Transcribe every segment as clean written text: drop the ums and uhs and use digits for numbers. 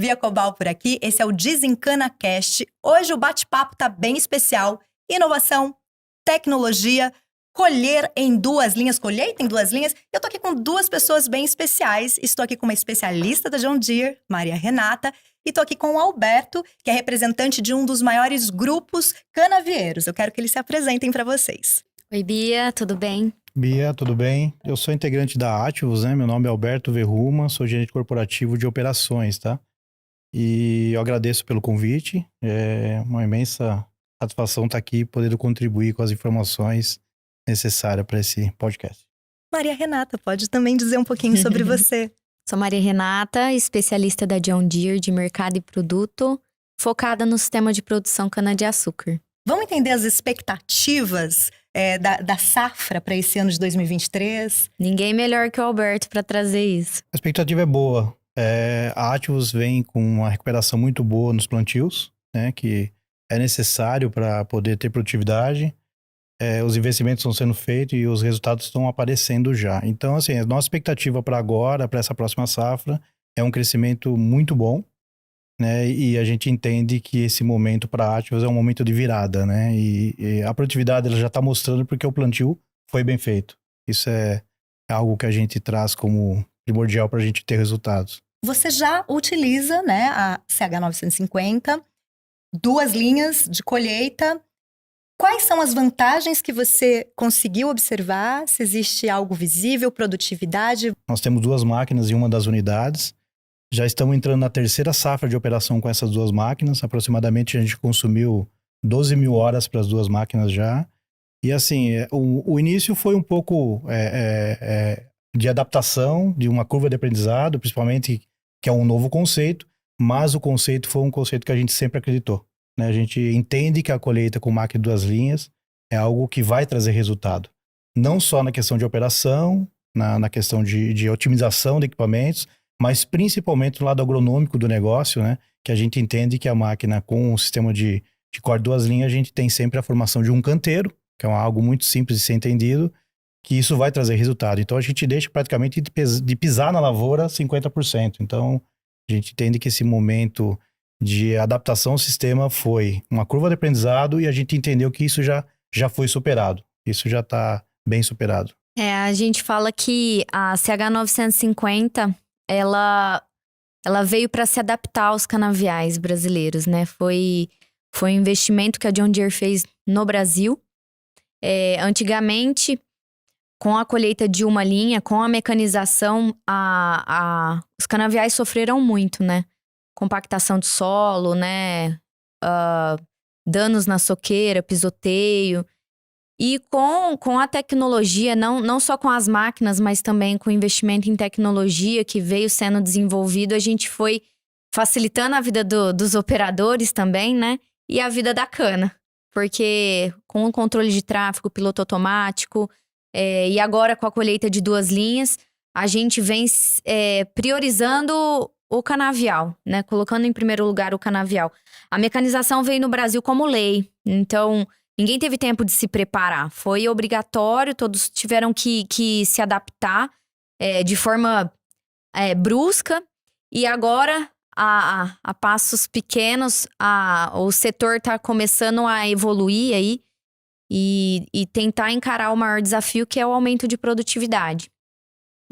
Bia Cobal por aqui, esse é o Desencana Cast. Hoje o bate-papo tá bem especial. Inovação, tecnologia, colheita em duas linhas. Eu tô aqui com duas pessoas bem especiais. Estou aqui com uma especialista da John Deere, Maria Renata, e tô aqui com o Alberto, que é representante de um dos maiores grupos canavieiros. Eu quero que eles se apresentem para vocês. Oi, Bia, tudo bem? Bia, tudo bem? Eu sou integrante da Ativos, né? Meu nome é Alberto Verruma, sou gerente corporativo de operações, tá? E eu agradeço pelo convite, é uma imensa satisfação estar aqui, podendo contribuir com as informações necessárias para esse podcast. Maria Renata, pode também dizer um pouquinho sobre você. Sou Maria Renata, especialista da John Deere de mercado e produto, focada no sistema de produção cana-de-açúcar. Vamos entender as expectativas da safra para esse ano de 2023? Ninguém melhor que o Alberto para trazer isso. A expectativa é boa. A Ativos vem com uma recuperação muito boa nos plantios, né? Que é necessário para poder ter produtividade. Os investimentos estão sendo feitos e os resultados estão aparecendo já. Então, assim, a nossa expectativa para agora, para essa próxima safra, é um crescimento muito bom, né? E a gente entende que esse momento para a Ativos é um momento de virada, né? E a produtividade ela já está mostrando porque o plantio foi bem feito. Isso é algo que a gente traz como primordial para a gente ter resultados. Você já utiliza, né, a CH950, duas linhas de colheita. Quais são as vantagens que você conseguiu observar? Se existe algo visível, produtividade? Nós temos duas máquinas em uma das unidades. Já estamos entrando na terceira safra de operação com essas duas máquinas. Aproximadamente a gente consumiu 12 mil horas para as duas máquinas já. E assim, o início foi um pouco de adaptação, de uma curva de aprendizado, principalmente que é um novo conceito, mas o conceito foi um conceito que a gente sempre acreditou, né? A gente entende que a colheita com máquina de duas linhas é algo que vai trazer resultado. Não só na questão de operação, na questão de otimização de equipamentos, mas principalmente no lado agronômico do negócio, né? Que a gente entende que a máquina com o sistema de corte duas linhas, a gente tem sempre a formação de um canteiro, que é algo muito simples de ser entendido, que isso vai trazer resultado. Então, a gente deixa praticamente de pisar na lavoura 50%. Então, a gente entende que esse momento de adaptação ao sistema foi uma curva de aprendizado e a gente entendeu que isso já foi superado. Isso já está bem superado. A gente fala que a CH950, ela veio para se adaptar aos canaviais brasileiros, né? Foi um investimento que a John Deere fez no Brasil. Antigamente, com a colheita de uma linha, com a mecanização, os canaviais sofreram muito, né? Compactação de solo, né? Danos na soqueira, pisoteio. E com a tecnologia, não só com as máquinas, mas também com o investimento em tecnologia que veio sendo desenvolvido, a gente foi facilitando a vida dos operadores também, né? E a vida da cana. Porque com o controle de tráfego, piloto automático, e agora com a colheita de duas linhas, a gente vem priorizando o canavial, né? Colocando em primeiro lugar o canavial. A mecanização veio no Brasil como lei, então ninguém teve tempo de se preparar. Foi obrigatório, todos tiveram que se adaptar de forma brusca. E agora, a passos pequenos, o setor está começando a evoluir aí e tentar encarar o maior desafio, que é o aumento de produtividade.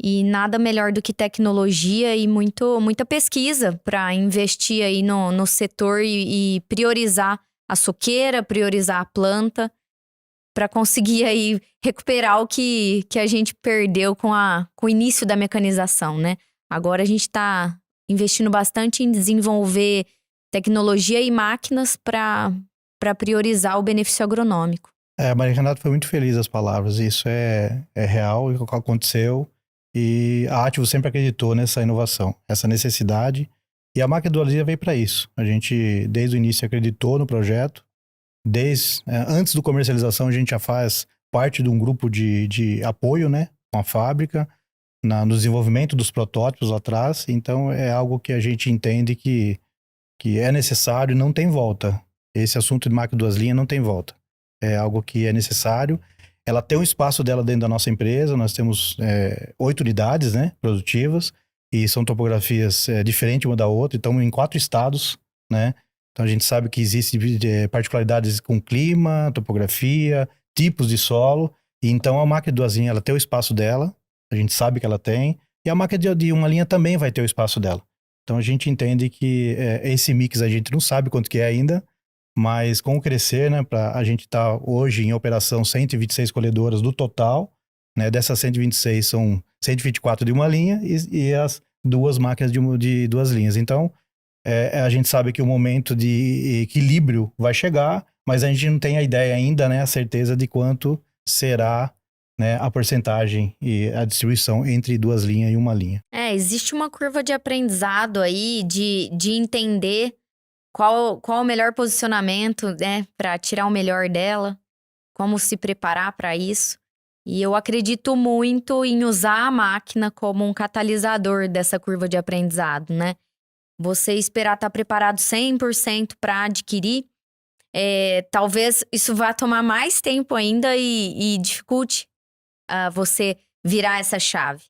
E nada melhor do que tecnologia e muita pesquisa para investir aí no setor e priorizar a soqueira, priorizar a planta, para conseguir aí recuperar o que a gente perdeu com o início da mecanização, né? Agora a gente está investindo bastante em desenvolver tecnologia e máquinas para priorizar o benefício agronômico. A Maria Renata foi muito feliz as palavras, isso é real, o que aconteceu, e a Ativos sempre acreditou nessa inovação, essa necessidade, e a máquina dual linha veio para isso. A gente, desde o início, acreditou no projeto, antes da comercialização, a gente já faz parte de um grupo de apoio, né, com a fábrica, no desenvolvimento dos protótipos lá atrás, então é algo que a gente entende que é necessário e não tem volta. Esse assunto de máquina duas linhas não tem volta. É algo que é necessário. Ela tem um espaço dela dentro da nossa empresa, nós temos 8 unidades, né, produtivas, e são topografias diferentes uma da outra, estamos em 4 estados, né? Então a gente sabe que existem particularidades com clima, topografia, tipos de solo, e então a máquina de 2 linhas, ela tem o espaço dela, a gente sabe que ela tem, e a máquina de 1 linha também vai ter o espaço dela. Então a gente entende que esse mix a gente não sabe quanto que é ainda, mas com o crescer, né, a gente tá hoje em operação 126 colhedoras do total, né, dessas 126 são 124 de 1 linha e as 2 máquinas de 2 linhas. Então, a gente sabe que o momento de equilíbrio vai chegar, mas a gente não tem a ideia ainda, né, a certeza de quanto será, né, a porcentagem e a distribuição entre 2 linhas e 1 linha. Existe uma curva de aprendizado aí de entender qual o melhor posicionamento, né, para tirar o melhor dela, como se preparar para isso. E eu acredito muito em usar a máquina como um catalisador dessa curva de aprendizado, né? Você esperar estar preparado 100% para adquirir, talvez isso vá tomar mais tempo ainda e dificulte você virar essa chave.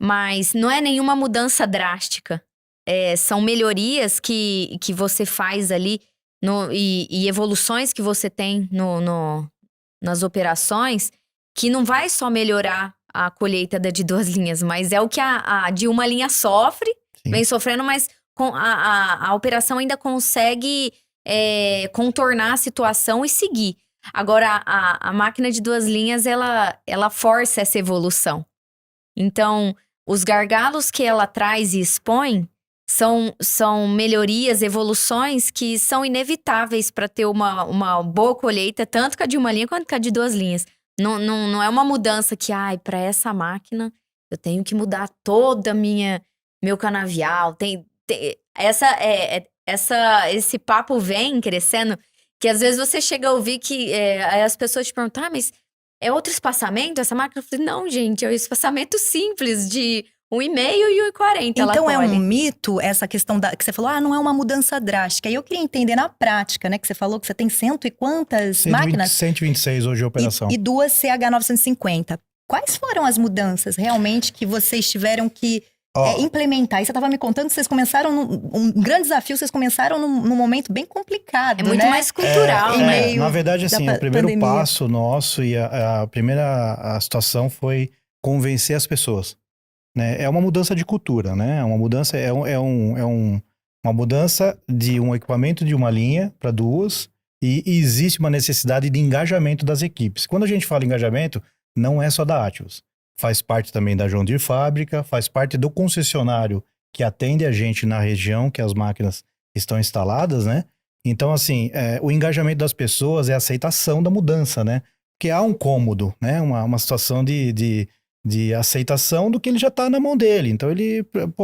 Mas não é nenhuma mudança drástica. São melhorias que você faz ali e evoluções que você tem nas operações que não vai só melhorar a colheita da de 2 linhas, mas é o que a de 1 linha sofre, Sim. vem sofrendo, mas a operação ainda consegue contornar a situação e seguir. Agora, a máquina de 2 linhas, ela força essa evolução. Então, os gargalos que ela traz e expõe são melhorias, evoluções que são inevitáveis para ter uma boa colheita, tanto com a de 1 linha quanto com a de 2 linhas. Não é uma mudança que, para essa máquina, eu tenho que mudar toda meu canavial. Esse papo vem crescendo, que às vezes você chega a ouvir que as pessoas te perguntam, mas é outro espaçamento essa máquina? Eu falei, não, gente, é um espaçamento simples de 1,5 e 1,40. Então é um mito essa questão que você falou, não é uma mudança drástica. E eu queria entender na prática, né, que você falou que você tem cento e quantas máquinas? 126 hoje a operação. E 2 CH950. Quais foram as mudanças realmente que vocês tiveram que implementar? E você estava me contando que vocês começaram um grande desafio, vocês começaram num momento bem complicado, É muito mais cultural, né? Na verdade, assim, o primeiro pandemia. passo nosso e a primeira situação foi convencer as pessoas. Né? É uma mudança de cultura, né? É uma mudança, uma mudança de um equipamento de 1 linha para 2 e existe uma necessidade de engajamento das equipes. Quando a gente fala em engajamento, não é só da Atibus. Faz parte também da John Deere Fábrica, faz parte do concessionário que atende a gente na região que as máquinas estão instaladas, né? Então, assim, o engajamento das pessoas é a aceitação da mudança, né? Porque há um cômodo, né? Uma situação de aceitação do que ele já está na mão dele. Então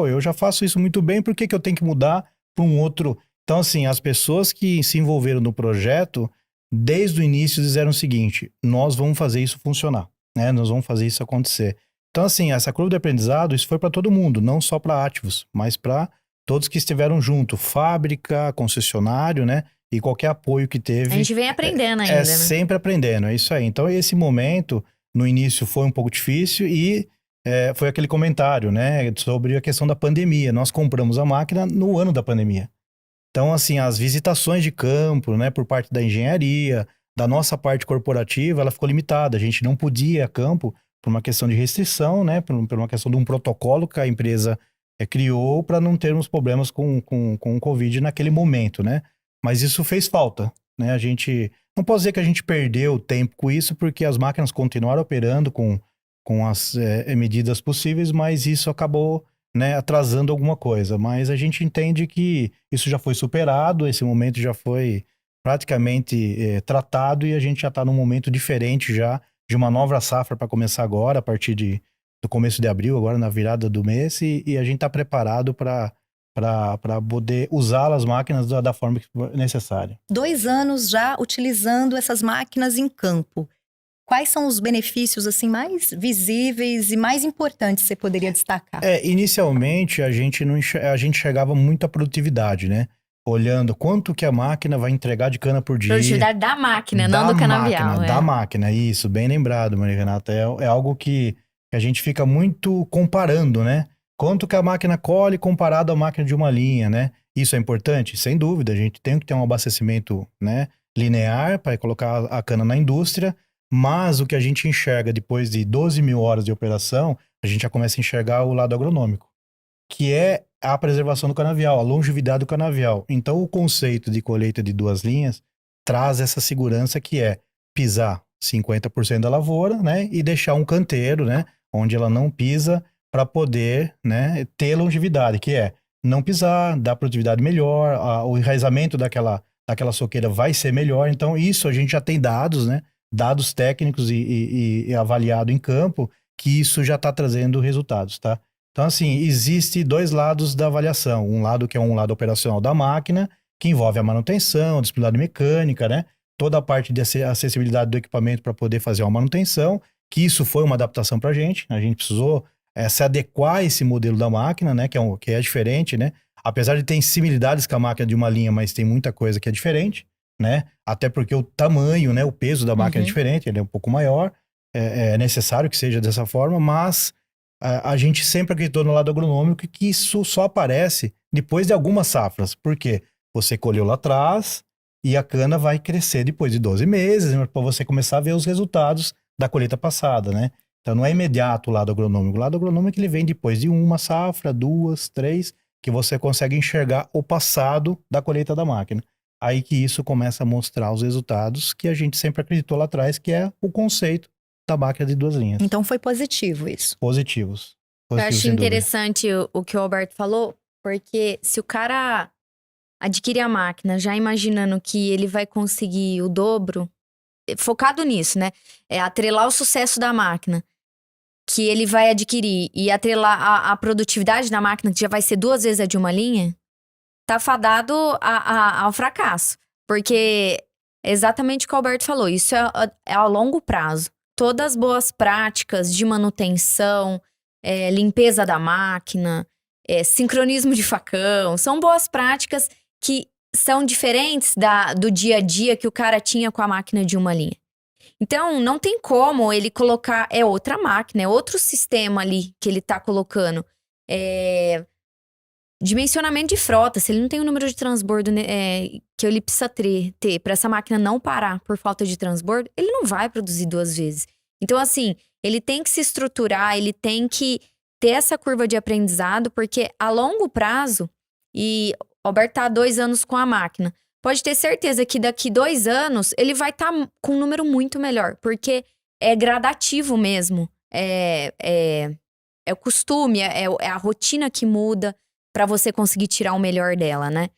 eu já faço isso muito bem, por que eu tenho que mudar para um outro? Então, assim, as pessoas que se envolveram no projeto, desde o início disseram o seguinte, nós vamos fazer isso funcionar, né? Nós vamos fazer isso acontecer. Então, assim, essa curva de aprendizado, isso foi para todo mundo, não só para a Atibus, mas para todos que estiveram junto, fábrica, concessionário, né? E qualquer apoio que teve. A gente vem aprendendo ainda, né? Sempre aprendendo, é isso aí. Então, esse momento, no início foi um pouco difícil e foi aquele comentário, né, sobre a questão da pandemia. Nós compramos a máquina no ano da pandemia. Então, assim, as visitações de campo, né, por parte da engenharia, da nossa parte corporativa, ela ficou limitada. A gente não podia ir a campo por uma questão de restrição, né, por uma questão de um protocolo que a empresa criou para não termos problemas com o Covid naquele momento, né. Mas isso fez falta, né, a gente... Não posso dizer que a gente perdeu tempo com isso, porque as máquinas continuaram operando com as medidas possíveis, mas isso acabou, né, atrasando alguma coisa. Mas a gente entende que isso já foi superado, esse momento já foi praticamente tratado e a gente já está num momento diferente já, de uma nova safra para começar agora, a partir do começo de abril, agora na virada do mês, e a gente está preparado para poder usar as máquinas da forma necessária. 2 anos já utilizando essas máquinas em campo. Quais são os benefícios assim mais visíveis e mais importantes que você poderia destacar? Inicialmente a gente chegava muito à produtividade, né? Olhando quanto que a máquina vai entregar de cana por dia. Produtividade da máquina, não do canavial. Da máquina, isso, bem lembrado, Maria Renata. É algo que a gente fica muito comparando, né? Quanto que a máquina colhe comparado à máquina de uma linha, né? Isso é importante? Sem dúvida, a gente tem que ter um abastecimento, né, linear para colocar a cana na indústria, mas o que a gente enxerga depois de 12 mil horas de operação, a gente já começa a enxergar o lado agronômico, que é a preservação do canavial, a longevidade do canavial. Então, o conceito de colheita de 2 linhas traz essa segurança que é pisar 50% da lavoura, né, e deixar um canteiro, né, onde ela não pisa para poder, né, ter longevidade, que é não pisar, dar produtividade melhor, o enraizamento daquela soqueira vai ser melhor. Então, isso a gente já tem dados, né, dados técnicos e avaliado em campo, que isso já está trazendo resultados, tá? Então, assim, existe 2 lados da avaliação. Um lado que é um lado operacional da máquina, que envolve a manutenção, disponibilidade mecânica, né? Toda a parte de acessibilidade do equipamento para poder fazer uma manutenção, que isso foi uma adaptação para a gente precisou se adequar a esse modelo da máquina, né? Que é diferente, né? Apesar de ter similitudes com a máquina de uma linha, mas tem muita coisa que é diferente, né? Até porque o tamanho, né? O peso da máquina é diferente, ele é um pouco maior. É necessário que seja dessa forma, mas a gente sempre acreditou no lado agronômico que isso só aparece depois de algumas safras. Por quê? Você colheu lá atrás e a cana vai crescer depois de 12 meses, né, para você começar a ver os resultados da colheita passada, né? Então não é imediato o lado agronômico. O lado agronômico ele vem depois de uma safra, 2, 3, que você consegue enxergar o passado da colheita da máquina. Aí que isso começa a mostrar os resultados que a gente sempre acreditou lá atrás, que é o conceito da máquina de 2 linhas. Então foi positivo isso. Positivos. Eu acho sem dúvida. interessante o que o Alberto falou, porque se o cara adquire a máquina já imaginando que ele vai conseguir o dobro, focado nisso, né? É atrelar o sucesso da máquina que ele vai adquirir e atrelar a produtividade da máquina, que já vai ser 2 vezes a de uma linha, tá fadado ao fracasso. Porque é exatamente o que o Alberto falou, isso é a longo prazo. Todas as boas práticas de manutenção, limpeza da máquina, sincronismo de facão, são boas práticas que são diferentes do dia a dia que o cara tinha com a máquina de uma linha. Então, não tem como ele colocar, é outra máquina, é outro sistema ali que ele tá colocando. Dimensionamento de frota, se ele não tem o número de transbordo que ele precisa ter para essa máquina não parar por falta de transbordo, ele não vai produzir 2 vezes. Então, assim, ele tem que se estruturar, ele tem que ter essa curva de aprendizado, porque a longo prazo, e o Alberto tá há 2 anos com a máquina, pode ter certeza que daqui 2 anos ele vai estar com um número muito melhor, porque é gradativo mesmo. É o costume, é a rotina que muda para você conseguir tirar o melhor dela, né?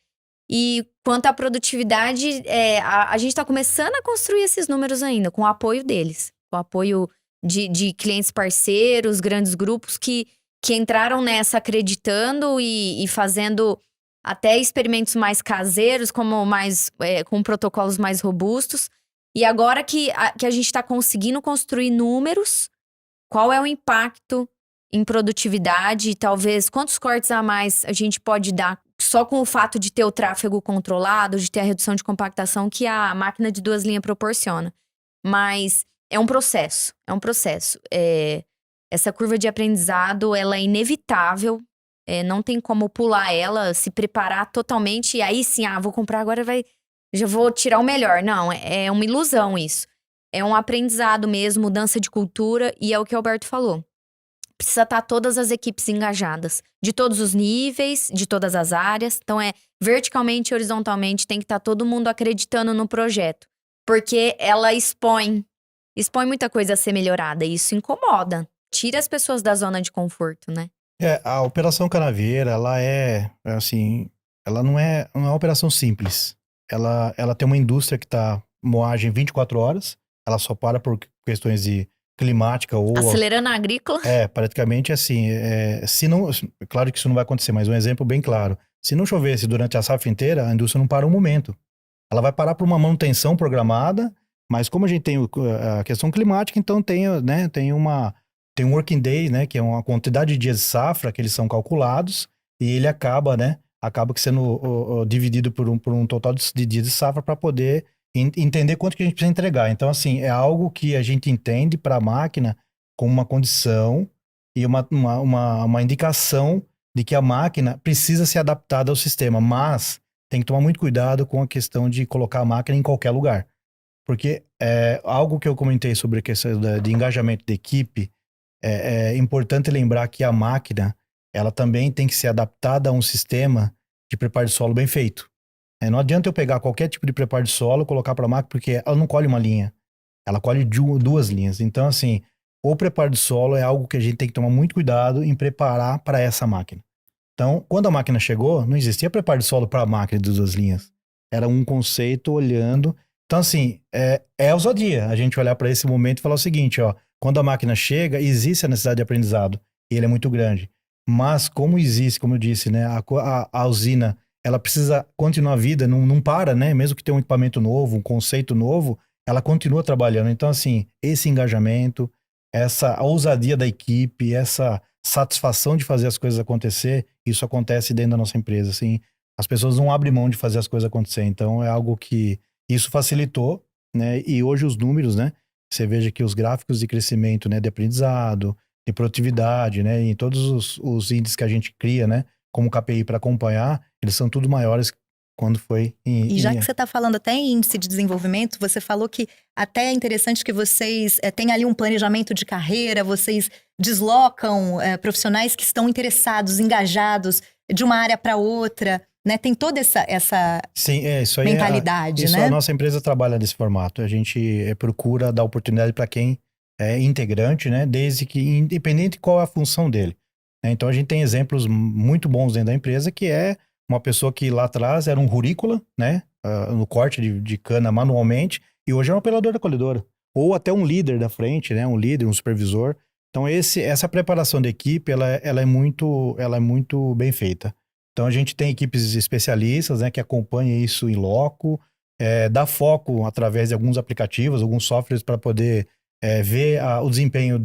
E quanto à produtividade, a gente tá começando a construir esses números ainda, com o apoio deles. Com o apoio de clientes parceiros, grandes grupos que entraram nessa acreditando e fazendo até experimentos mais caseiros, com protocolos mais robustos. E agora que a gente está conseguindo construir números, qual é o impacto em produtividade e talvez quantos cortes a mais a gente pode dar só com o fato de ter o tráfego controlado, de ter a redução de compactação que a máquina de 2 linhas proporciona. Mas é um processo. Essa curva de aprendizado, ela é inevitável. Não tem como pular ela, se preparar totalmente e aí sim, vou comprar agora, já vou tirar o melhor. Não, é uma ilusão isso. É um aprendizado mesmo, mudança de cultura e é o que o Alberto falou. Precisa estar todas as equipes engajadas, de todos os níveis, de todas as áreas. Então verticalmente e horizontalmente tem que estar todo mundo acreditando no projeto. Porque ela expõe muita coisa a ser melhorada e isso incomoda. Tira as pessoas da zona de conforto, né? A operação canavieira, ela assim, ela não é uma operação simples. Ela tem uma indústria que tá moagem 24 horas, ela só para por questões de climática ou... Acelerando a agrícola. Praticamente assim, se não... Claro que isso não vai acontecer, mas um exemplo bem claro. Se não chovesse durante a safra inteira, a indústria não para um momento. Ela vai parar por uma manutenção programada, mas como a gente tem a questão climática, então tem um working day, né, que é uma quantidade de dias de safra que eles são calculados e ele acaba sendo dividido por um total de dias de safra para poder entender quanto que a gente precisa entregar. Então, assim, é algo que a gente entende para a máquina como uma condição e uma indicação de que a máquina precisa ser adaptada ao sistema, mas tem que tomar muito cuidado com a questão de colocar a máquina em qualquer lugar. Porque algo que eu comentei sobre a questão de engajamento de equipe, é importante lembrar que a máquina, ela também tem que ser adaptada a um sistema de preparo de solo bem feito. Não adianta eu pegar qualquer tipo de preparo de solo, colocar para a máquina, porque ela não colhe uma linha, ela colhe duas linhas. Então, assim, o preparo de solo é algo que a gente tem que tomar muito cuidado em preparar para essa máquina. Então, quando a máquina chegou, não existia preparo de solo para a máquina de duas linhas. Era um conceito olhando. Então, assim, é ousadia a gente olhar para esse momento e falar o seguinte, ó, quando a máquina chega, existe a necessidade de aprendizado, e ele é muito grande. Mas como existe, como eu disse, né, a usina, ela precisa continuar a vida, não para, né? Mesmo que tenha um equipamento novo, um conceito novo, ela continua trabalhando. Então, assim, esse engajamento, essa ousadia da equipe, essa satisfação de fazer as coisas acontecer, isso acontece dentro da nossa empresa, assim. As pessoas não abrem mão de fazer as coisas acontecer. Então, é algo que isso facilitou, né? E hoje os números, né? Você veja que os gráficos de crescimento, né? De aprendizado, de produtividade, né? Em todos os índices que a gente cria, né? Como KPI para acompanhar, eles são tudo maiores quando foi E já que você está falando até em índice de desenvolvimento, você falou que até é interessante que vocês têm ali um planejamento de carreira, vocês deslocam profissionais que estão interessados, engajados de uma área para outra, né? Tem toda essa Sim, isso aí mentalidade, isso né? A nossa empresa trabalha desse formato. A gente procura dar oportunidade para quem é integrante, né? Desde que, independente qual é a função dele. Então a gente tem exemplos muito bons dentro da empresa, que é uma pessoa que lá atrás era um rurícola, né? No corte de cana manualmente, e hoje é um operador da colhedora. Ou até um líder da frente, né? Um líder, um supervisor. Então essa preparação da equipe, ela é muito bem feita. Então a gente tem equipes especialistas, né? Que acompanham isso em loco, dá foco através de alguns aplicativos, alguns softwares para poder ver o desempenho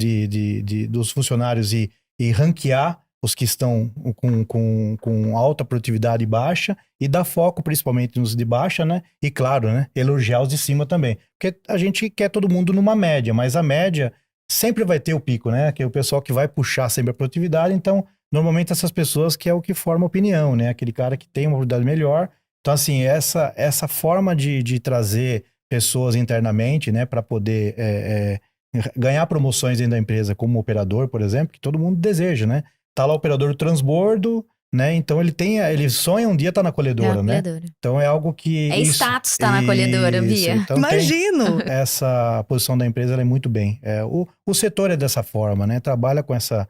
dos funcionários e ranquear os que estão com alta produtividade e baixa, e dar foco principalmente nos de baixa, né? E claro, né? Elogiar os de cima também. Porque a gente quer todo mundo numa média, mas a média sempre vai ter o pico, né? Que é o pessoal que vai puxar sempre a produtividade. Então, normalmente essas pessoas que é o que forma opinião, né? Aquele cara que tem uma produtividade melhor. Então, assim, essa forma de trazer pessoas internamente, né? Para poder ganhar promoções dentro da empresa como operador, por exemplo, que todo mundo deseja, né? Tá lá o operador do transbordo, né? Então ele sonha um dia estar na colhedora, né? Então é algo que... status estar na colhedora, Bia. Então, imagino! Essa posição da empresa, ela é muito bem. O setor é dessa forma, né? Trabalha com essa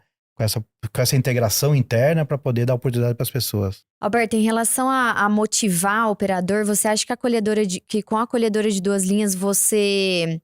integração interna para poder dar oportunidade para as pessoas. Alberto, em relação a motivar o operador, você acha que com a colhedora de duas linhas você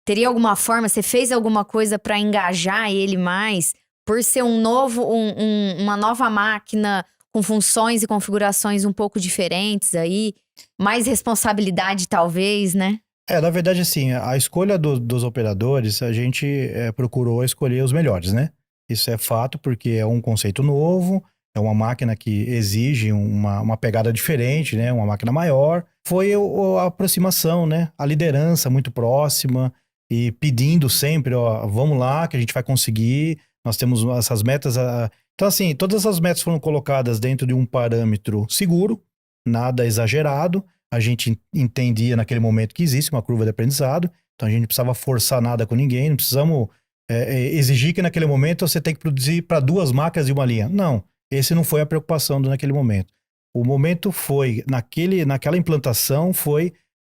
teria alguma forma, você fez alguma coisa para engajar ele mais, por ser uma nova máquina com funções e configurações um pouco diferentes aí, mais responsabilidade talvez, né? Na verdade, assim, a escolha dos operadores, a gente procurou escolher os melhores, né? Isso é fato, porque é um conceito novo, é uma máquina que exige uma pegada diferente, né? Uma máquina maior. Foi a aproximação, né? A liderança muito próxima e pedindo sempre, ó, vamos lá que a gente vai conseguir. Nós temos essas metas. Então, assim, todas as metas foram colocadas dentro de um parâmetro seguro, nada exagerado. A gente entendia naquele momento que existe uma curva de aprendizado, então a gente não precisava forçar nada com ninguém, não precisamos exigir que naquele momento você tem que produzir para duas máquinas de uma linha. Não, esse não foi a preocupação naquele momento. O momento foi, naquela implantação, foi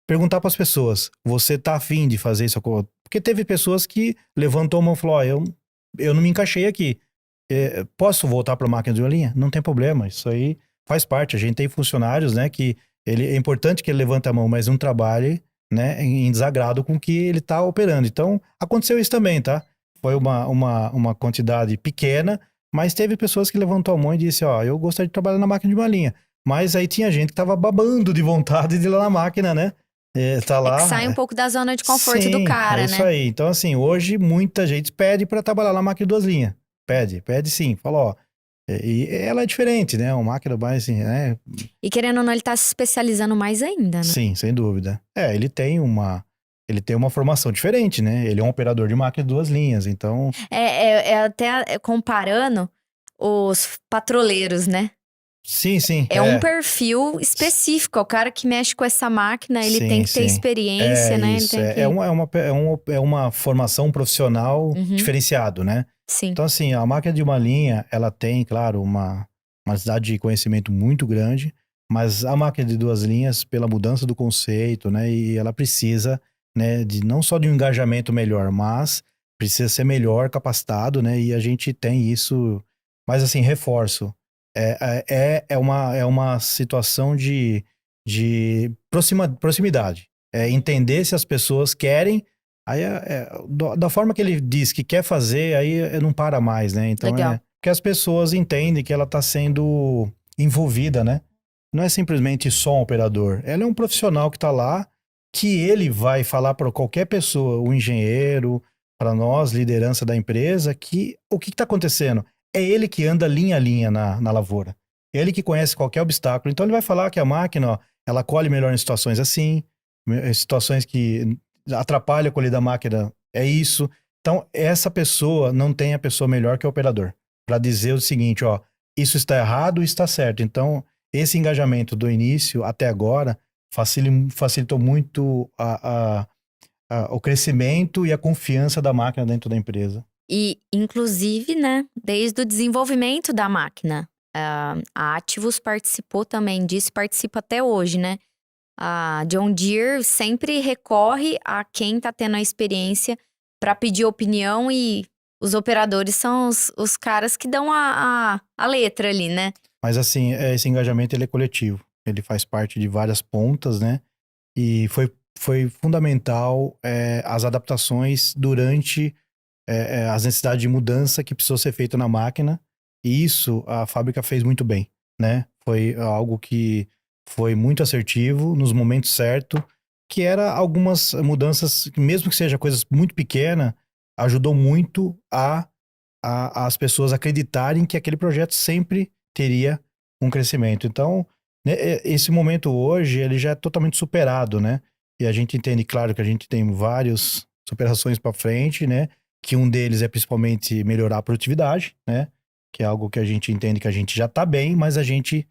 perguntar para as pessoas, você tá afim de fazer isso? Porque teve pessoas que levantou a mão e falou, eu não me encaixei aqui. Posso voltar para a máquina de uma linha? Não tem problema, isso aí faz parte. A gente tem funcionários, né, que é importante que ele levante a mão, mas não trabalhe, né, em desagrado com o que ele está operando. Então, aconteceu isso também, tá? Foi uma quantidade pequena, mas teve pessoas que levantou a mão e disse, eu gostaria de trabalhar na máquina de uma linha. Mas aí tinha gente que estava babando de vontade de ir lá na máquina, né? Tá lá. Que sai um pouco da zona de conforto do cara, né? É isso aí. Então, assim, hoje muita gente pede para trabalhar na máquina de duas linhas. Pede sim. Fala, e ela é diferente, né? Uma máquina mais assim, né? E querendo ou não, ele tá se especializando mais ainda, né? Sim, sem dúvida. Ele tem uma ele tem uma formação diferente, né? Ele é um operador de máquina de 2 linhas, então... Até comparando os patroleiros, né? Sim, sim. É um perfil específico. O cara que mexe com essa máquina, ele Sim, tem que ter sim. experiência, né? Ele Isso, tem que... é uma formação profissional Uhum. diferenciado, né? Sim. Então, assim, a máquina de 1 linha, ela tem, claro, uma necessidade de conhecimento muito grande, mas a máquina de 2 linhas, pela mudança do conceito, né, e ela precisa, né, de não só de um engajamento melhor, mas precisa ser melhor capacitado, né, e a gente tem isso, mas assim, reforço, é uma situação de proximidade, entender se as pessoas querem. Aí, da forma que ele diz que quer fazer, aí não para mais, né? Então Legal. que as pessoas entendem que ela está sendo envolvida, né? Não é simplesmente só um operador. Ela é um profissional que está lá, que ele vai falar para qualquer pessoa, o engenheiro, para nós, liderança da empresa, que o que está acontecendo? É ele que anda linha a linha na lavoura. Ele que conhece qualquer obstáculo. Então ele vai falar que a máquina, ó, ela colhe melhor em situações assim, situações que atrapalha a colher da máquina, é isso. Então, essa pessoa não tem a pessoa melhor que o operador para dizer o seguinte, ó, isso está errado, isso está certo. Então, esse engajamento do início até agora facilitou muito o crescimento e a confiança da máquina dentro da empresa. E, inclusive, né, desde o desenvolvimento da máquina, a Ativus participou também disso, participa até hoje, né? A John Deere sempre recorre a quem está tendo a experiência para pedir opinião e os operadores são os caras que dão a letra ali, né? Mas assim, esse engajamento ele é coletivo. Ele faz parte de várias pontas, né? E foi fundamental as adaptações durante as necessidades de mudança que precisou ser feita na máquina. E isso a fábrica fez muito bem, né? Foi algo que foi muito assertivo nos momentos certos, que era algumas mudanças, mesmo que seja coisas muito pequenas, ajudou muito as pessoas acreditarem que aquele projeto sempre teria um crescimento. Então, né, esse momento hoje, ele já é totalmente superado, né? E a gente entende, claro, que a gente tem várias superações para frente, né? Que um deles é principalmente melhorar a produtividade, né? Que é algo que a gente entende que a gente já está bem, mas a gente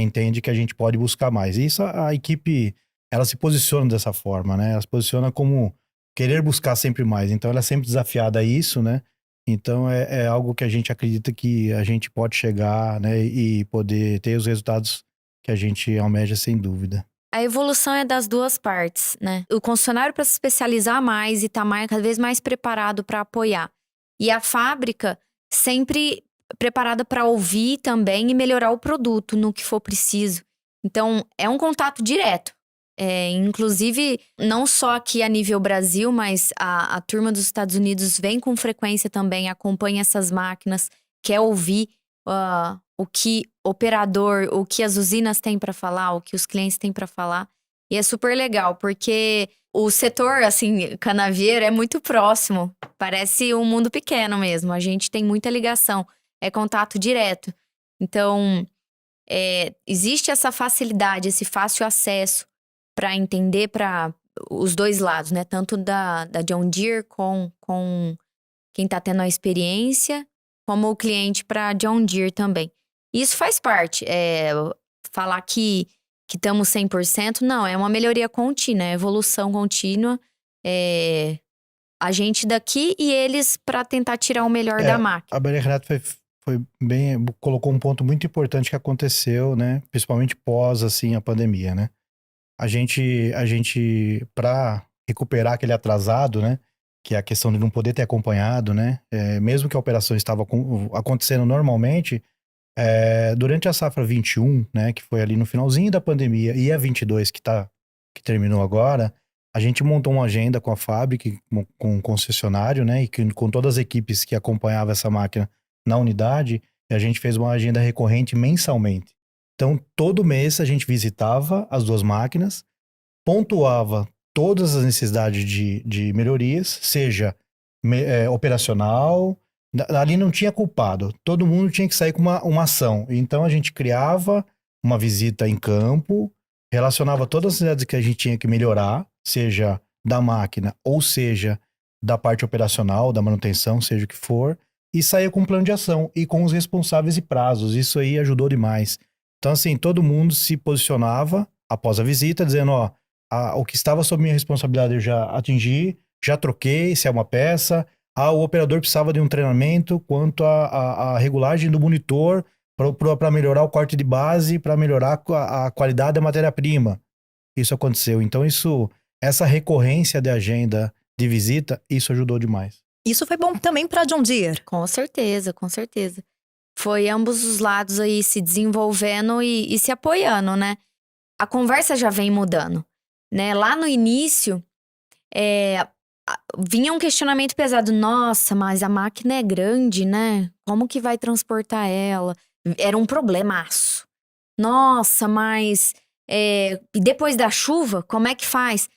entende que a gente pode buscar mais. E isso a equipe, ela se posiciona dessa forma, né? Ela se posiciona como querer buscar sempre mais. Então, ela é sempre desafiada a isso, né? Então, é algo que a gente acredita que a gente pode chegar, né? E poder ter os resultados que a gente almeja, sem dúvida. A evolução é das duas partes, né? O concessionário para se especializar mais e estar cada vez mais preparado para apoiar. E a fábrica sempre preparada para ouvir também e melhorar o produto no que for preciso. Então, é um contato direto. Inclusive, não só aqui a nível Brasil, mas a turma dos Estados Unidos vem com frequência também, acompanha essas máquinas, quer ouvir o que operador, o que as usinas têm para falar, o que os clientes têm para falar. E é super legal, porque o setor, assim, canavieiro é muito próximo. Parece um mundo pequeno mesmo. A gente tem muita ligação. É contato direto. Então, existe essa facilidade, esse fácil acesso para entender para os dois lados, né? Tanto da John Deere com quem está tendo a experiência, como o cliente para John Deere também. Isso faz parte. Falar que estamos 100%, não, é uma melhoria contínua, é evolução contínua. A gente daqui e eles para tentar tirar o melhor da máquina. A Maria Renata colocou um ponto muito importante que aconteceu, né? Principalmente pós, assim, a pandemia, né? A gente para recuperar aquele atrasado, né? Que é a questão de não poder ter acompanhado, né? Mesmo que a operação estava acontecendo normalmente, durante a safra 21, né? Que foi ali no finalzinho da pandemia, e a 22 que terminou agora, a gente montou uma agenda com a fábrica, com o concessionário, né? E com todas as equipes que acompanhavam essa máquina na unidade, e a gente fez uma agenda recorrente mensalmente. Então, todo mês a gente visitava as duas máquinas, pontuava todas as necessidades de melhorias, seja operacional, ali não tinha culpado, todo mundo tinha que sair com uma ação. Então, a gente criava uma visita em campo, relacionava todas as necessidades que a gente tinha que melhorar, seja da máquina, ou seja, da parte operacional, da manutenção, seja o que for, e saía com um plano de ação e com os responsáveis e prazos. Isso aí ajudou demais. Então, assim, todo mundo se posicionava após a visita, dizendo, ó, o que estava sob minha responsabilidade eu já atingi, já troquei, se é uma peça. O operador precisava de um treinamento quanto à regulagem do monitor para melhorar o corte de base, para melhorar a qualidade da matéria-prima. Isso aconteceu. Então, essa recorrência de agenda de visita, isso ajudou demais. Isso foi bom também para John Deere. Com certeza, com certeza. Foi ambos os lados aí se desenvolvendo e se apoiando, né? A conversa já vem mudando, né? Lá no início, vinha um questionamento pesado. Nossa, mas a máquina é grande, né? Como que vai transportar ela? Era um problemaço. Nossa, mas depois da chuva, como é que faz?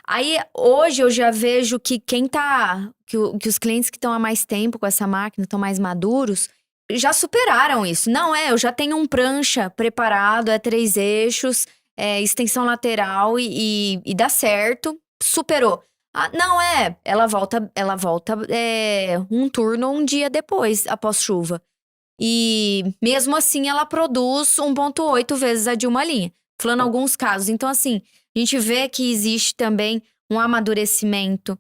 Aí, hoje, eu já vejo que que os clientes que estão há mais tempo com essa máquina, estão mais maduros, já superaram isso. Não, eu já tenho um prancha preparado, 3 eixos, extensão lateral e dá certo, superou. Não, ela volta um turno um dia depois, após chuva. E mesmo assim ela produz 1,8 vezes a de uma linha. Falando alguns casos. Então, assim, a gente vê que existe também um amadurecimento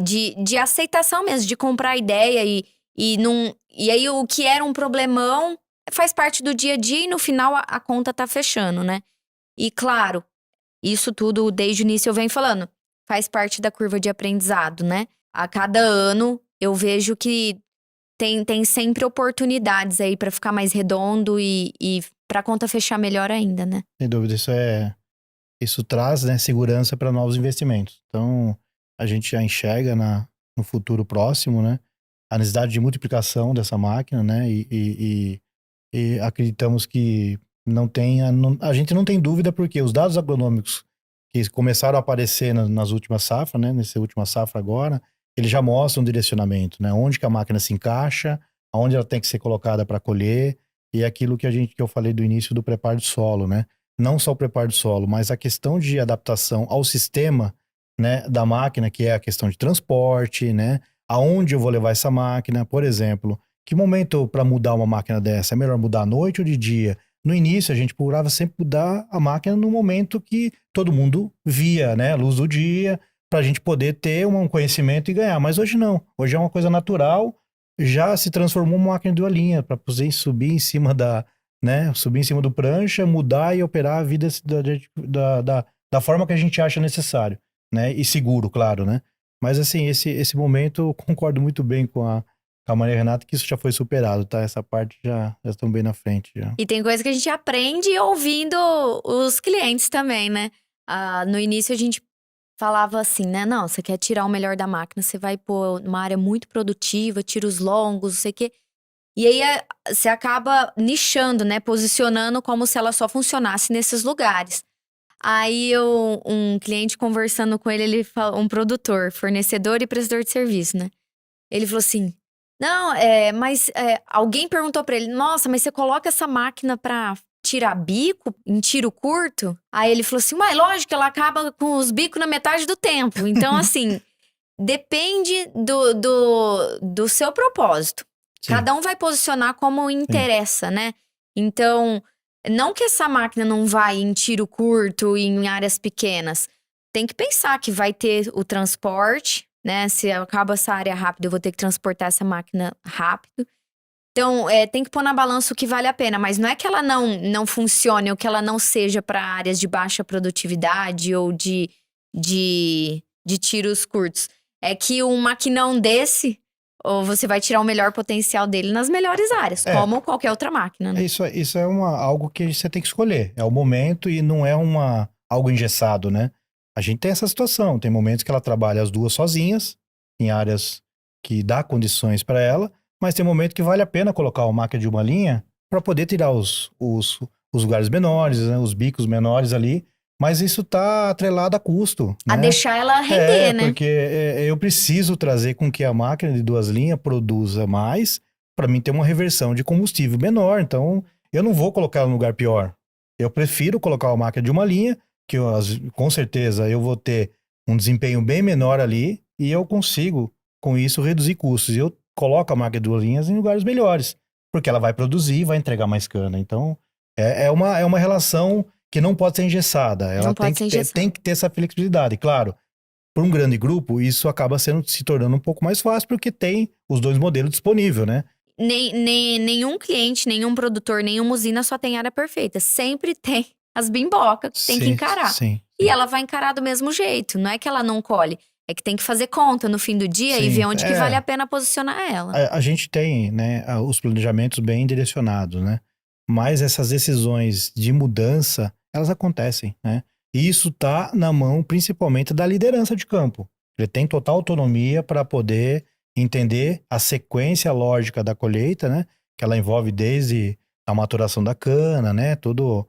de aceitação mesmo, de comprar a ideia e aí o que era um problemão faz parte do dia a dia e no final a conta tá fechando, né? E claro, isso tudo desde o início eu venho falando, faz parte da curva de aprendizado, né? A cada ano eu vejo que tem sempre oportunidades aí pra ficar mais redondo e pra conta fechar melhor ainda, né? Sem dúvida, isso traz, né, segurança para novos investimentos. Então, a gente já enxerga no futuro próximo, né, a necessidade de multiplicação dessa máquina, né, e acreditamos que a gente não tem dúvida porque os dados agronômicos que começaram a aparecer nas últimas safras, né, nessa última safra agora, eles já mostram um direcionamento, né, onde que a máquina se encaixa, aonde ela tem que ser colocada para colher, e aquilo que eu falei do início do preparo de solo, né, não só o preparo de solo, mas a questão de adaptação ao sistema, né, da máquina, que é a questão de transporte, né, aonde eu vou levar essa máquina, por exemplo, que momento para mudar uma máquina dessa? É melhor mudar à noite ou de dia? No início, a gente procurava sempre mudar a máquina no momento que todo mundo via, né, a luz do dia, para a gente poder ter um conhecimento e ganhar. Mas hoje não. Hoje é uma coisa natural, já se transformou uma máquina de dual linha, para poder subir em cima subir em cima do prancha, mudar e operar a vida da forma que a gente acha necessário, né? E seguro, claro, né? Mas assim, esse momento eu concordo muito bem com a Maria Renata, que isso já foi superado, tá? Essa parte já estão bem na frente já. E tem coisa que a gente aprende ouvindo os clientes também, né? No início a gente falava assim, né? Não, você quer tirar o melhor da máquina, você vai pôr uma área muito produtiva, tiros longos, não sei o quê. E aí você acaba nichando, né? Posicionando como se ela só funcionasse nesses lugares. Aí um cliente conversando com ele falou, um produtor, fornecedor e prestador de serviço, né? Ele falou assim, não, mas alguém perguntou pra ele, nossa, mas você coloca essa máquina pra tirar bico em tiro curto? Aí ele falou assim, mas lógico, ela acaba com os bicos na metade do tempo. Então, assim, depende do seu propósito. Sim. Cada um vai posicionar como interessa, né? Então, não que essa máquina não vai em tiro curto e em áreas pequenas. Tem que pensar que vai ter o transporte, né? Se acaba essa área rápido, eu vou ter que transportar essa máquina rápido. Então, tem que pôr na balança o que vale a pena. Mas não é que ela não funcione ou que ela não seja para áreas de baixa produtividade ou de tiros curtos. É que um maquinão desse, ou você vai tirar o melhor potencial dele nas melhores áreas, como qualquer outra máquina, né? Isso é algo que você tem que escolher. É o momento e não é algo engessado, né? A gente tem essa situação. Tem momentos que ela trabalha as duas sozinhas, em áreas que dá condições para ela, mas tem momento que vale a pena colocar uma máquina de uma linha para poder tirar os lugares menores, né? Os bicos menores ali. Mas isso tá atrelado a custo. A né? deixar ela render, né? Porque eu preciso trazer com que a máquina de duas linhas produza mais para mim ter uma reversão de combustível menor. Então, eu não vou colocar ela no lugar pior. Eu prefiro colocar uma máquina de uma linha, que com certeza eu vou ter um desempenho bem menor ali e eu consigo, com isso, reduzir custos. E eu coloco a máquina de 2 linhas em lugares melhores, porque ela vai produzir e vai entregar mais cana. Então, é uma relação que não pode ser engessada. Ela Não pode ser engessada. tem que ter essa flexibilidade. E, claro, para um grande grupo, isso acaba se tornando um pouco mais fácil, porque tem os 2 modelos disponíveis, né? Nenhum cliente, nenhum produtor, nenhuma usina só tem área perfeita. Sempre tem as bimbocas que tem que encarar. Sim. E ela vai encarar do mesmo jeito. Não é que ela não colhe. É que tem que fazer conta no fim do dia e Sim, ver onde que vale a pena posicionar ela. A gente tem, né, os planejamentos bem direcionados, né? Mas essas decisões de mudança, elas acontecem, né? E isso tá na mão principalmente da liderança de campo. Ele tem total autonomia para poder entender a sequência lógica da colheita, né? Que ela envolve desde a maturação da cana, né? Todo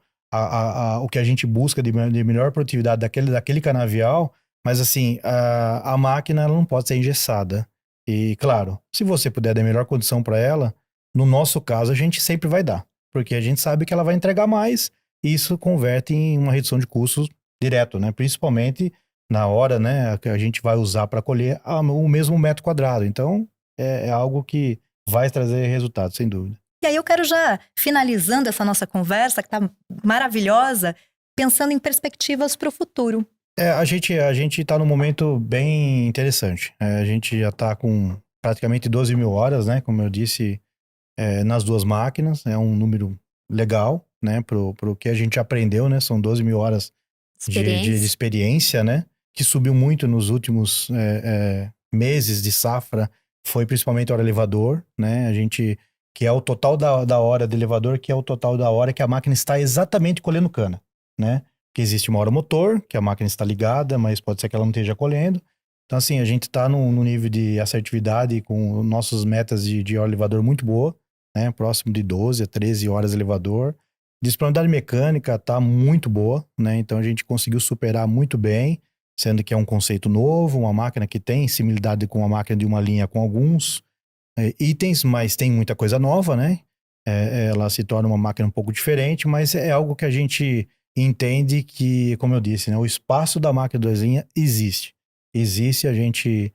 o que a gente busca de melhor produtividade daquele canavial. Mas assim, a máquina ela não pode ser engessada. E claro, se você puder dar a melhor condição para ela, no nosso caso a gente sempre vai dar. Porque a gente sabe que ela vai entregar mais e isso converte em uma redução de custos direto, né? Principalmente na hora, né, que a gente vai usar para colher o mesmo metro quadrado. Então, é algo que vai trazer resultado, sem dúvida. E aí eu quero já, finalizando essa nossa conversa, que tá maravilhosa, pensando em perspectivas para o futuro. A gente tá num momento bem interessante. A gente já tá com praticamente 12 mil horas, né? Como eu disse, nas 2 máquinas. É um número legal, né? Pro que a gente aprendeu, né? São 12 mil horas de experiência, né? Que subiu muito nos últimos meses de safra. Foi principalmente a hora elevador, né? Que é o total da hora de elevador, que é o total da hora que a máquina está exatamente colhendo cana, né? Que existe uma hora motor, que a máquina está ligada, mas pode ser que ela não esteja colhendo. Então, assim, a gente está num nível de assertividade com nossas metas de hora elevador muito boa, né? Próximo de 12 a 13 horas elevador. Disponibilidade mecânica está muito boa, né? Então, a gente conseguiu superar muito bem, sendo que é um conceito novo, uma máquina que tem similaridade com a máquina de 1 linha com alguns itens, mas tem muita coisa nova, né? Ela se torna uma máquina um pouco diferente, mas é algo que a gente entende que, como eu disse, né, o espaço da máquina 2 linhas existe. A gente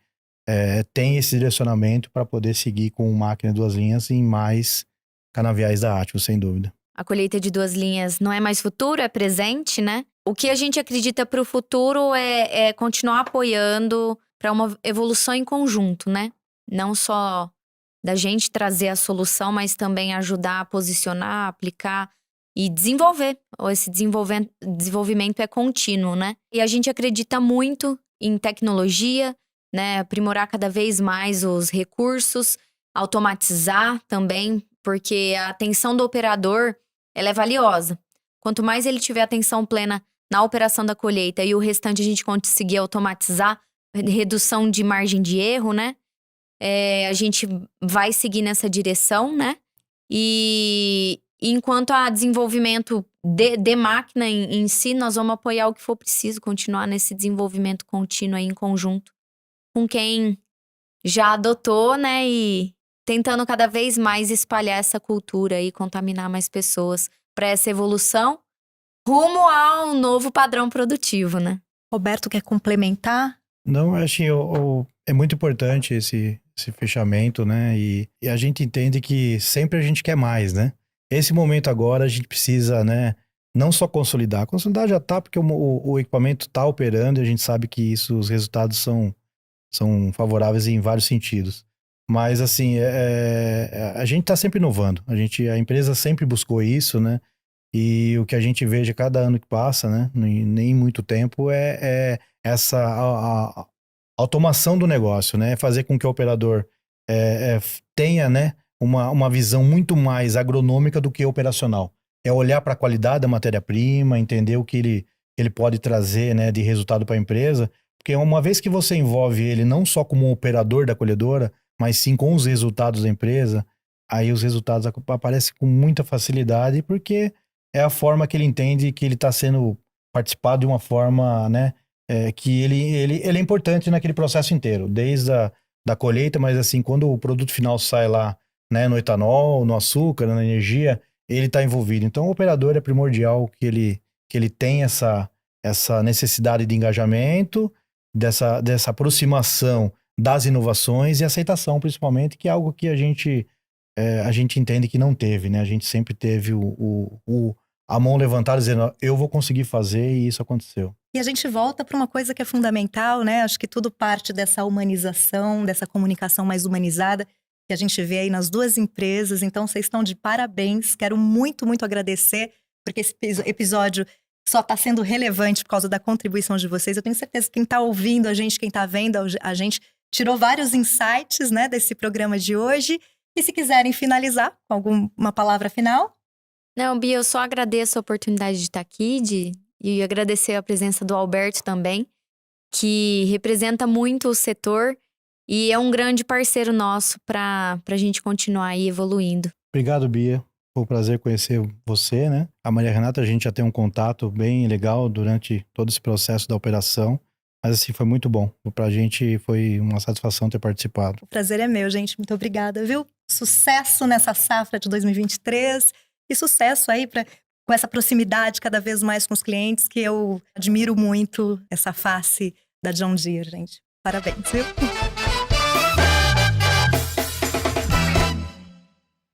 tem esse direcionamento para poder seguir com máquina 2 linhas em mais canaviais da Atmos, sem dúvida. A colheita de 2 linhas não é mais futuro, é presente, né? O que a gente acredita para o futuro é continuar apoiando para uma evolução em conjunto, né? Não só da gente trazer a solução, mas também ajudar a posicionar, aplicar e desenvolver. Esse desenvolvimento é contínuo, né? E a gente acredita muito em tecnologia, né? Aprimorar cada vez mais os recursos, automatizar também, porque a atenção do operador, ela é valiosa. Quanto mais ele tiver atenção plena na operação da colheita e o restante a gente conseguir automatizar, redução de margem de erro, né? A gente vai seguir nessa direção, né? E enquanto a desenvolvimento de máquina em si, nós vamos apoiar o que for preciso, continuar nesse desenvolvimento contínuo aí em conjunto com quem já adotou, né? E tentando cada vez mais espalhar essa cultura e contaminar mais pessoas para essa evolução rumo ao novo padrão produtivo, né? Roberto, quer complementar? Não, acho que é muito importante esse fechamento, né? E a gente entende que sempre a gente quer mais, né? Esse momento agora a gente precisa, né? Não só consolidar. Consolidar já tá, porque o equipamento tá operando e a gente sabe que os resultados são favoráveis em vários sentidos. Mas, assim, a gente tá sempre inovando. A empresa sempre buscou isso, né? E o que a gente vê de cada ano que passa, né? Nem muito tempo, essa a automação do negócio, né? Fazer com que o operador tenha, né? Uma visão muito mais agronômica do que operacional. É olhar para a qualidade da matéria-prima, entender o que ele pode trazer, né, de resultado para a empresa. Porque uma vez que você envolve ele não só como um operador da colhedora, mas sim com os resultados da empresa, aí os resultados aparecem com muita facilidade, porque é a forma que ele entende que ele está sendo participado de uma forma, né, que ele é importante naquele processo inteiro, desde da colheita, mas assim, quando o produto final sai lá, né, no etanol, no açúcar, na energia, ele está envolvido. Então, o operador é primordial que ele tenha essa necessidade de engajamento dessa aproximação das inovações e aceitação, principalmente, que é algo que a gente entende que não teve, né? A gente sempre teve a mão levantada dizendo, eu vou conseguir fazer, e isso aconteceu. E a gente volta para uma coisa que é fundamental, né? Acho que tudo parte dessa humanização, dessa comunicação mais humanizada que a gente vê aí nas duas empresas. Então, vocês estão de parabéns. Quero muito, muito agradecer, porque esse episódio só está sendo relevante por causa da contribuição de vocês. Eu tenho certeza que quem está ouvindo a gente, quem está vendo a gente, tirou vários insights, né, desse programa de hoje. E se quiserem finalizar com alguma palavra final. Não, Bia, eu só agradeço a oportunidade de estar aqui e agradecer a presença do Alberto também, que representa muito o setor e é um grande parceiro nosso para a gente continuar aí evoluindo. Obrigado, Bia. Foi um prazer conhecer você, né? A Maria Renata, a gente já tem um contato bem legal durante todo esse processo da operação. Mas assim, foi muito bom. Pra gente foi uma satisfação ter participado. O prazer é meu, gente. Muito obrigada, viu? Sucesso nessa safra de 2023 e sucesso aí com essa proximidade cada vez mais com os clientes, que eu admiro muito essa face da John Deere, gente. Parabéns, viu?